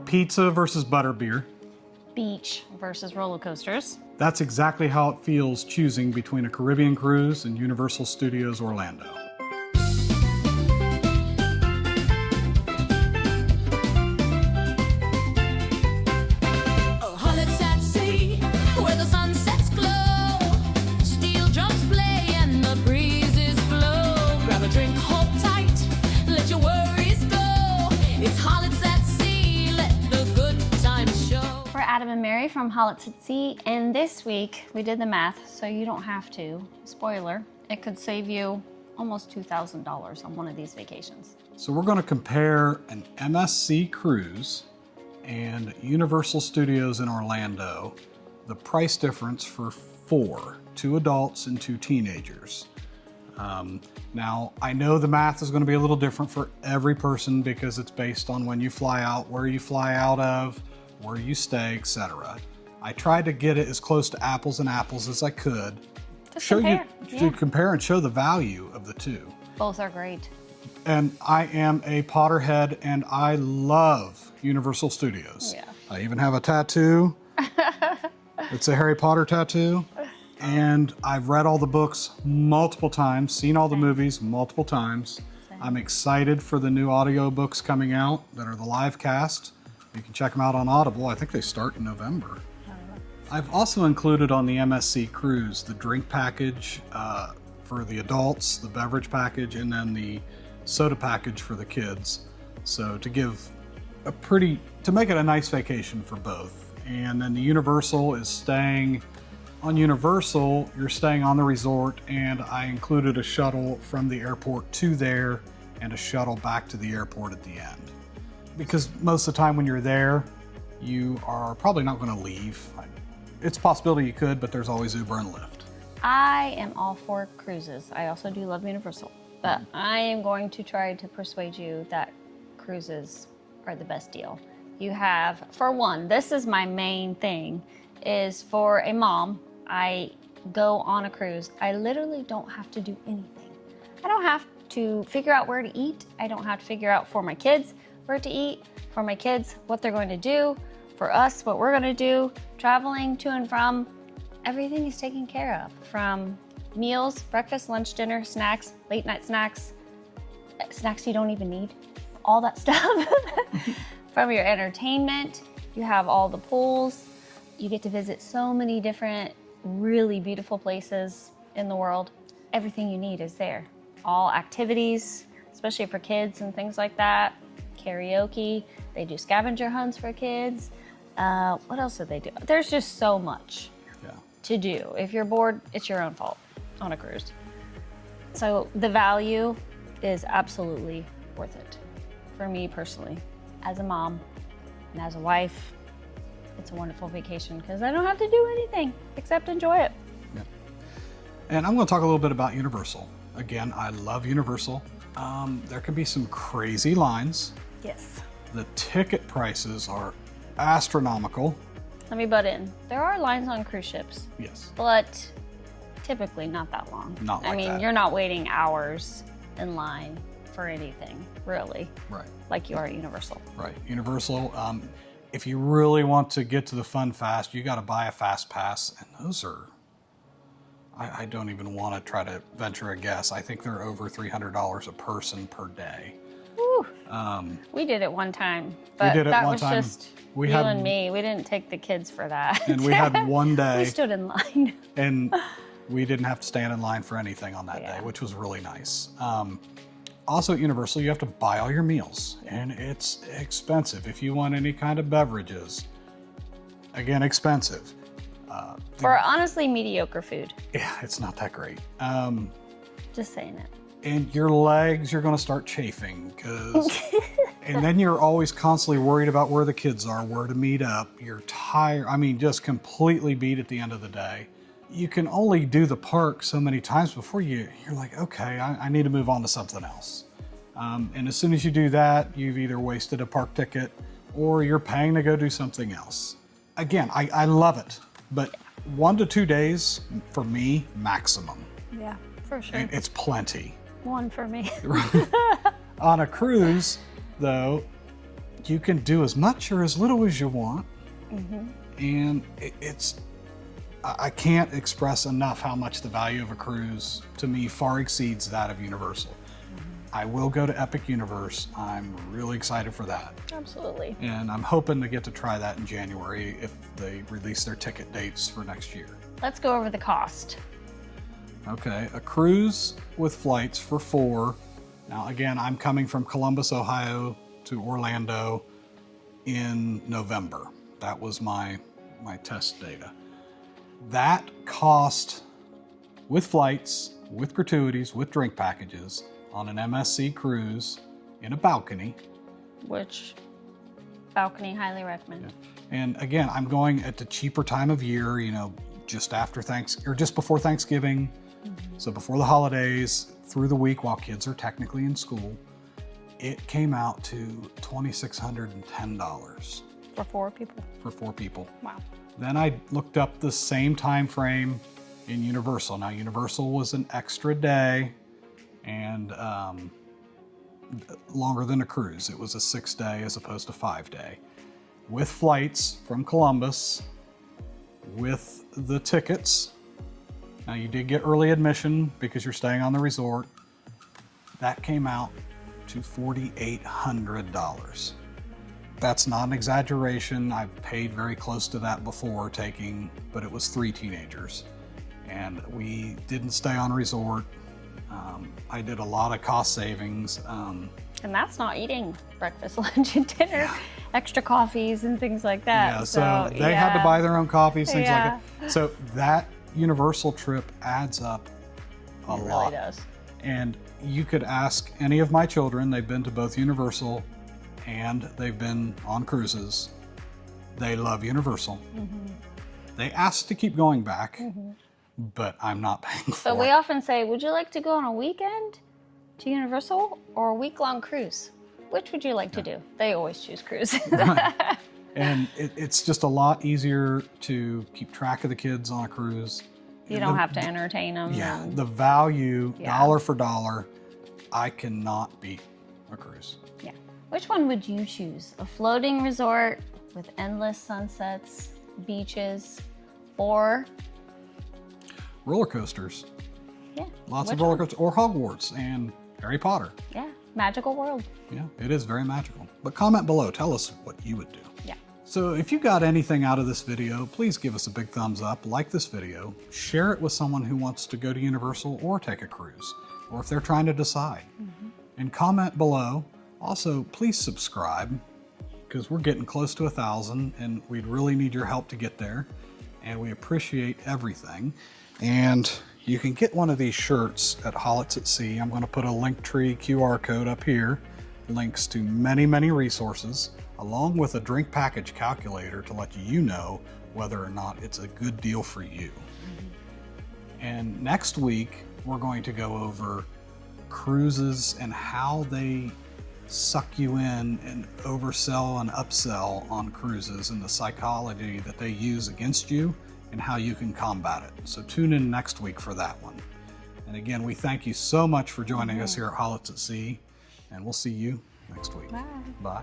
Pizza versus butterbeer. Beach versus roller coasters. That's exactly how it feels choosing between a Caribbean cruise and Universal Studios Orlando. Holletts at sea, where the sunsets glow, steel drums play and the breezes blow. Grab a drink, hold tight, let your worries go. It's Holletts at sea, let the good times show. We're Adam and Mary from HollettsAtSea, and this week we did the math so you don't have to. Spoiler, it could save you almost $2,000 on one of these vacations. So we're going to compare an MSC cruise and Universal Studios in Orlando, the price difference for two adults and two teenagers. Now, I know the math is going to be a little different for every person because it's based on when you fly out, where you fly out of, where you stay, etc. I tried to get it as close to apples and apples as I could. To compare and show the value of the two. Both are great. And I am a Potterhead and I love Universal Studios. Yeah. I even have a tattoo. It's a Harry Potter tattoo. And I've read all the books multiple times, seen all the movies multiple times. I'm excited for the new audio books coming out that are the live cast. You can check them out on Audible. I think they start in November. I've also included on the MSC cruise the drink package for the adults, the beverage package, and then the soda package for the kids. So to make it a nice vacation for both. And then the Universal is staying on Universal, you're staying on the resort, and I included a shuttle from the airport to there and a shuttle back to the airport at the end. Because most of the time when you're there, you are probably not going to leave. It's a possibility you could, but there's always Uber and Lyft. I am all for cruises. I also do love Universal, but I am going to try to persuade you that cruises are the best deal. You have, for one, this is my main thing, is for a mom, I go on a cruise. I literally don't have to do anything. I don't have to figure out where to eat. I don't have to figure out for my kids where to eat, for my kids what they're going to do, for us what we're going to do, traveling to and from. Everything is taken care of, from meals, breakfast, lunch, dinner, snacks, late night snacks, snacks you don't even need, all that stuff. From your entertainment, you have all the pools. You get to visit so many different really beautiful places in the world. Everything you need is there. All activities, especially for kids and things like that. Karaoke, they do scavenger hunts for kids. What else do they do? There's just so much to do. If you're bored, it's your own fault on a cruise. So the value is absolutely worth it for me personally. As a mom and as a wife, it's a wonderful vacation because I don't have to do anything except enjoy it. Yeah. And I'm going to talk a little bit about Universal. Again, I love Universal. There can be some crazy lines. Yes. The ticket prices are astronomical. Let me butt in. There are lines on cruise ships. Yes. But typically not that long. Not like I mean, that. You're not waiting hours in line for anything, really. Right. Like you are at Universal. Right. Universal, if you really want to get to the fun fast, you got to buy a fast pass. And those are, I don't even want to try to venture a guess. I think they're over $300 a person per day. Whew. We did it one time, but we did it that one was time. just you and me. We didn't take the kids for that. And we had one day. We stood in line. And we didn't have to stand in line for anything on that day, which was really nice. Also at Universal, you have to buy all your meals, and it's expensive. If you want any kind of beverages, again, expensive. For honestly mediocre food. Yeah, it's not that great. Just saying it. And your legs, you're going to start chafing, and then you're always constantly worried about where the kids are, where to meet up. You're tired. I mean, just completely beat at the end of the day. You can only do the park so many times before you're like, okay, I need to move on to something else. And as soon as you do that, you've either wasted a park ticket or you're paying to go do something else. Again, I love it, but 1 to 2 days for me, maximum. Yeah, for sure. And it's plenty. One for me. On a cruise, though, you can do as much or as little as you want. And I can't express enough how much the value of a cruise to me far exceeds that of Universal. I will go to Epic Universe. I'm really excited for that. Absolutely. And I'm hoping to get to try that in January if they release their ticket dates for next year. Let's go over the cost. Okay, a cruise with flights for 4. Now again, I'm coming from Columbus, Ohio to Orlando in November. That was my test data. That cost with flights, with gratuities, with drink packages on an MSC cruise in a balcony. Which balcony highly recommend. And again, I'm going at the cheaper time of year, just after just before Thanksgiving. So before the holidays, through the week while kids are technically in school, it came out to $2,610 For 4 people. for 4 people. Wow. Then I looked up the same time frame in Universal. Now Universal was an extra day and longer than a cruise. It was a 6-day as opposed to 5-day. With flights from Columbus, with the tickets. Now you did get early admission because you're staying on the resort. That came out to $4,800. That's not an exaggeration. I've paid very close to that before but it was 3 teenagers. And we didn't stay on a resort. I did a lot of cost savings. And that's not eating breakfast, lunch, and dinner. Extra coffees and things like that. Yeah, so they had to buy their own coffees, things like that. So that Universal trip adds up a lot. It really does. And you could ask any of my children, they've been to both Universal and they've been on cruises. They love Universal. They ask to keep going back, but I'm not paying for So it. we often say, would you like to go on a weekend to Universal or a week-long cruise? Which would you like to do? They always choose cruise. Right. And it's just a lot easier to keep track of the kids on a cruise. You don't have to entertain them. Yeah, and- the value, dollar for dollar, I cannot beat a cruise. yeah. Which one would you choose? A floating resort with endless sunsets, beaches, or Roller coasters, yeah, lots which of roller one? coasters, or Hogwarts and Harry Potter. Yeah, magical world. Yeah, it is very magical. But comment below, tell us what you would do. Yeah. So if you got anything out of this video, please give us a big thumbs up, like this video, share it with someone who wants to go to Universal or take a cruise, or if they're trying to decide. And comment below. Also, please subscribe, because we're getting close to 1,000 and we'd really need your help to get there. And we appreciate everything. And you can get one of these shirts at HollettsAtSea. I'm going to put a Linktree QR code up here. Links to many, many resources, along with a drink package calculator to let you know whether or not it's a good deal for you. And next week, we're going to go over cruises and how they suck you in and oversell and upsell on cruises and the psychology that they use against you and how you can combat it. So tune in next week for that one. And again, we thank you so much for joining us here at HollettsAtSea, and we'll see you next week. Bye. Bye.